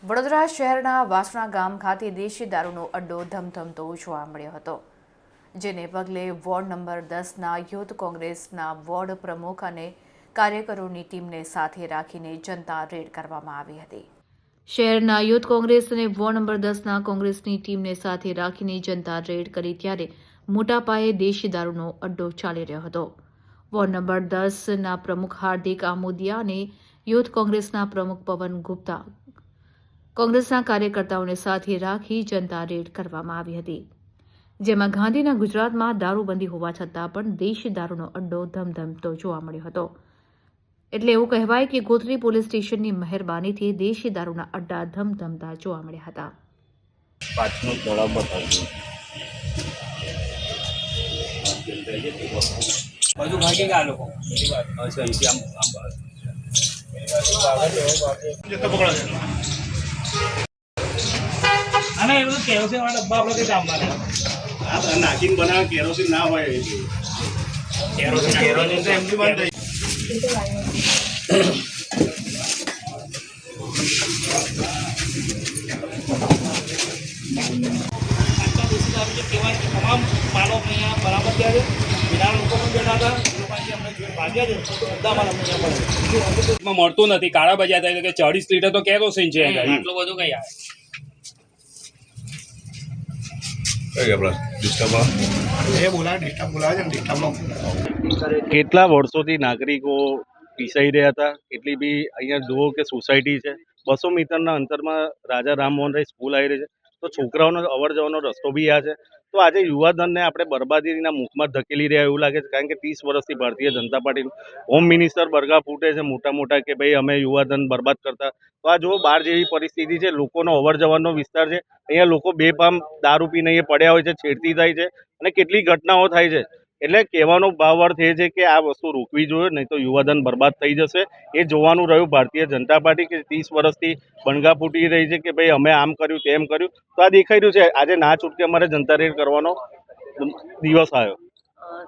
વડોદરા શહેરના વાસણા ગામ ખાતે દેશી દારૂનો અડ્ડો ધમધમતો જોવા મળ્યો હતો, જેને પગલે વોર્ડ નંબર 10ના યુથ કોંગ્રેસના વોર્ડ પ્રમુખ અને કાર્યકરોની ટીમને સાથે રાખીને જનતા રેડ કરવામાં આવી હતી। શહેરના યુથ કોંગ્રેસ અને વોર્ડ નંબર 10ના કોંગ્રેસની ટીમને સાથે રાખીને જનતા રેડ કરી ત્યારે મોટા પાયે દેશી દારૂનો અડ્ડો ચાલી રહ્યો હતો। વોર્ડ નંબર 10ના પ્રમુખ હાર્દિક આમોદિયા અને યુથ કોંગ્રેસના પ્રમુખ પવન ગુપ્તા કોંગ્રેસના કાર્યકર્તાઓને સાથે રાખી જનતા રેડ કરવામાં આવી હતી, જેમાં ગાંધીના ગુજરાતમાં દારૂબંધી હોવા છતાં પણ દેશી દારૂનો અડ્ડો ધમધમતો જોવા મળ્યો હતો। એટલે એવું કહેવાય કે ગોત્રી પોલીસ સ્ટેશનની મહેરબાનીથી દેશી દારૂના અડ્ડા ધમધમતા જોવા મળ્યા હતા। પાછનો તળાવ બતાવ્યો બધું ભાગી ગયા લોકો અહીંથી આમ અને એવું કેરોસીન વાળા ડબ્બા આપણે કઈ કામમાં નહીં। આ નાખીને બનાવે કેરોસીન ના હોય એટલે કેરોસીન કેરોસીન તો એમની બંધ થઈ કહેવાય કે તમામ માલો અહીંયા બરાબર થયા છે। બીજા લોકો પણ બેઠા હતા, એ લોકોથી અમને જોઈ ભાગ્યા છે બધા માલ અમને મળે મળતું નથી। કાળા બજાર થાય કે 40 લીટર તો કેરોસીન છે, આટલું બધું કઈ આવે। કેટલા વર્ષોથી નાગરિકો પીસાઈ રહ્યા હતા। કેટલી બી અહીંયા જુઓ કે સોસાયટી છે, 200 મીટરના અંતરમાં રાજા રામમોહન રાય સ્કૂલ આવી રહી છે, તો છોકરાઓનો અવર જવાનો રસ્તો બી આ છે। તો આજે યુવાધનને આપણે બરબાદીના મુખમાં ધકેલી રહ્યા એવું લાગે છે, કારણ કે 30 વર્ષથી ભારતીય જનતા પાર્ટીનું હોમ મિનિસ્ટર બરગા ફૂટે છે મોટા મોટા કે ભાઈ અમે યુવાધન બરબાદ કરતા। તો આ જુઓ બહાર જેવી પરિસ્થિતિ છે, લોકોનો અવર જવાનો વિસ્તાર છે, અહીંયા લોકો બેફામ દારૂ પીને અહીંયા પડ્યા હોય છે, છેડતી થાય છે અને કેટલી ઘટનાઓ થાય છે। એટલે કહેવાનો ભાવ અર્થ એ છે કે આ વસ્તુ રોકવી જોઈએ, નહીં તો યુવાધન બરબાદ થઈ જશે। એ જોવાનું રહ્યું ભારતીય જનતા પાર્ટી કે 30 વર્ષથી બણગા ફૂટી રહી છે કે ભાઈ અમે આમ કર્યું તેમ કર્યું, તો આ દેખાઈ રહ્યું છે। આજે ના છૂટકે અમારે જનતા રેડ કરવાનો દિવસ આવ્યો।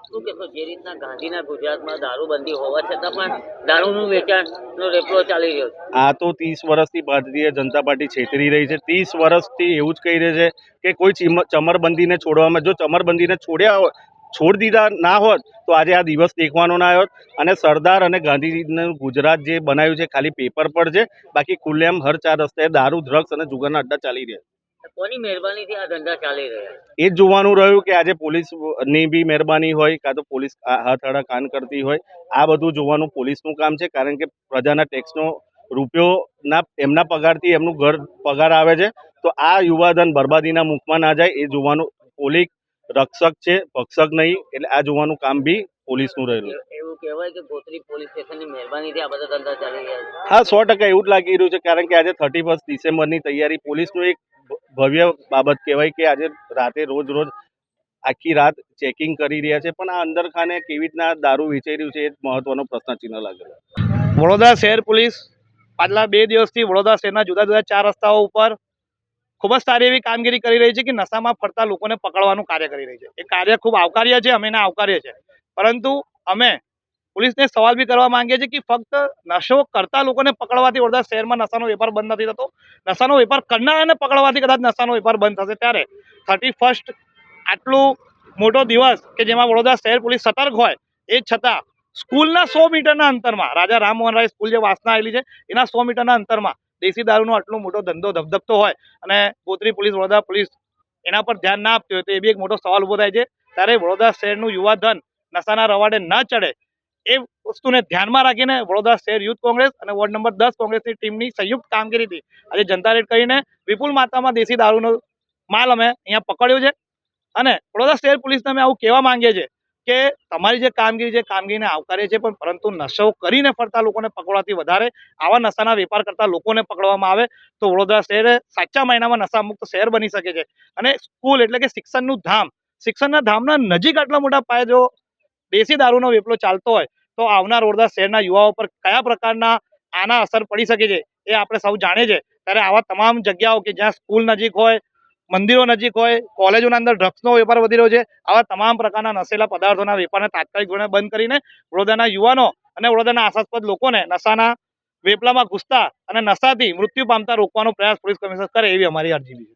શું કહેશો, જે રીતના ગાંધીના ગુજરાતમાં દારૂબંધી હોવા છતાં પણ દારૂનું વેચાણનો રેપલો ચાલી રહ્યો છે? આ તો 30 વર્ષથી ભારતીય જનતા પાર્ટી છેતરી રહી છે। 30 વર્ષથી એવું જ કહી રહી છે કે કોઈ ચમરબંધીને છોડવામાં, જો ચમરબંધીને છોડી દીધા ના હોત તો આજે આ દિવસ દેખવાનો ના આવ્યો। અને સરદાર અને ગાંધીજીનું ગુજરાત જે બનાવ્યું છે ખાલી પેપર પર છે, બાકી ખુલ્લેઆમ હર 4 રસ્તે દારૂ, ડ્રગ્સ અને જુગારના અડ્ડા ચાલી રહ્યા છે। કોની મહેરબાનીથી આ ધંધા ચાલી રહ્યા છે? એ જ જોવાનું રહ્યું કે આજે પોલીસની બી મહેરબાની હોય કાં તો પોલીસ હાથ આડા કાન કરતી હોય, આ બધું જોવાનું પોલીસનું કામ છે, કારણ કે પ્રજાના ટેક્સનો રૂપિયોના એમના પગારથી એમનું ઘર પગાર આવે છે। તો આ યુવાધન બરબાદીના મુખમાં ના જાય એ જોવાનું પોલીસ રક્ષક છે, ભક્ષક નહીં। એટલે આ જોવાનું કામ બી પોલીસનું રહેલું। એવું કહેવાય કે ગોત્રી પોલીસ સ્ટેશનની મહેરબાનીથી આ બધા ધંધા ચાલી રહ્યા છે? હા, 100% એવું જ લાગી રહ્યું છે, કારણ કે આજે 31 ડિસેમ્બરની તૈયારી પોલીસનું એક ભવ્ય બાબત કહેવાય કે આજે રાતે રોજ આખી રાત ચેકિંગ કરી રહ્યા છે, પણ આ અંદર ખાને કેવી રીતના દારૂ વેચાઈ રહ્યું છે એ મહત્વનો પ્રશ્નચિહ્ન લાગેલો। વડોદરા શહેર પોલીસ પાછલા 2 દિવસથી વડોદરા શહેરના જુદા જુદા 4 રસ્તાઓ ઉપર ખૂબ જ સારી એવી કામગીરી કરી રહી છે કે નશામાં ફરતા લોકોને પકડવાનું કાર્ય કરી રહી છે। એ કાર્ય ખૂબ આવકાર્ય છે, અમે એને આવકારીએ છીએ, પરંતુ અમે પોલીસને સવાલ બી કરવા માંગીએ છીએ કે ફક્ત નશો કરતા લોકોને પકડવાથી વડોદરા શહેરમાં નશાનો વેપાર બંધ નથી થતો। નશાનો વેપાર કરનારાને પકડવાથી કદાચ નશાનો વેપાર બંધ થશે। ત્યારે 31st આટલું મોટો દિવસ કે જેમાં વડોદરા શહેર પોલીસ સતર્ક હોય, એ છતાં સ્કૂલના 100 મીટરના અંતરમાં, રાજા રામમોહન રાય સ્કૂલ જે વાસના આવેલી છે એના 100 મીટરના અંતરમાં દેશી દારૂનો આટલો મોટો ધંધો ધબધબતો હોય અને ગોત્રી પોલીસ, વડોદરા પોલીસ એના પર ધ્યાન ના આપતી હોય, તો એ બી એક મોટો સવાલ ઊભો થાય છે। ત્યારે વડોદરા શહેરનું યુવાધન નશાના રવાડે ન ચડે એ વસ્તુને ધ્યાનમાં રાખીને વડોદરા શહેર યુથ કોંગ્રેસ અને વોર્ડ નંબર 10 કોંગ્રેસની ટીમની સંયુક્ત કામગીરીથી આજે જનતા રેડ કરીને વિપુલ માત્રામાં દેશી દારૂનો માલ અમે અહીંયા પકડ્યો છે। અને વડોદરા શહેર પોલીસને અમે આવું કહેવા માંગીએ છીએ કે તમારી જે કામગીરી છે કામગીરીને આવકારીએ છીએ, પણ પરંતુ નશો કરીને ફરતા લોકોને પકડવાથી વધારે આવા નશાના વેપાર કરતા લોકોને પકડવામાં આવે તો વડોદરા શહેર સાચા માયનામાં નશામુક્ત શહેર બની શકે છે। અને સ્કૂલ એટલે કે શિક્ષણનું ધામ, શિક્ષણના ધામના નજીક આટલા મોટા પાયે જો દેશી દારૂનો વેપલો ચાલતો હોય તો આવનાર વડોદરા શહેરના યુવાઓ પર કયા પ્રકારના આના અસર પડી શકે છે એ આપણે સૌ જાણીએ છીએ। ત્યારે આવા તમામ જગ્યાઓ કે જ્યાં સ્કૂલ નજીક હોય, મંદિરો નજીક હોય, કોલેજોના અંદર ડ્રગ્સનો વેપાર વધી રહ્યો છે, આવા તમામ પ્રકારના નશીલા પદાર્થોના વેપારને તાત્કાલિક ધોરણે બંધ કરીને વડોદરાના યુવાનો અને વડોદરાના આશાસ્પદ લોકોને નશાના વેપલામાં ઘૂસતા અને નશાથી મૃત્યુ પામતા રોકવાનો પ્રયાસ પોલીસ કમિશનર કરે એવી અમારી અરજી છે.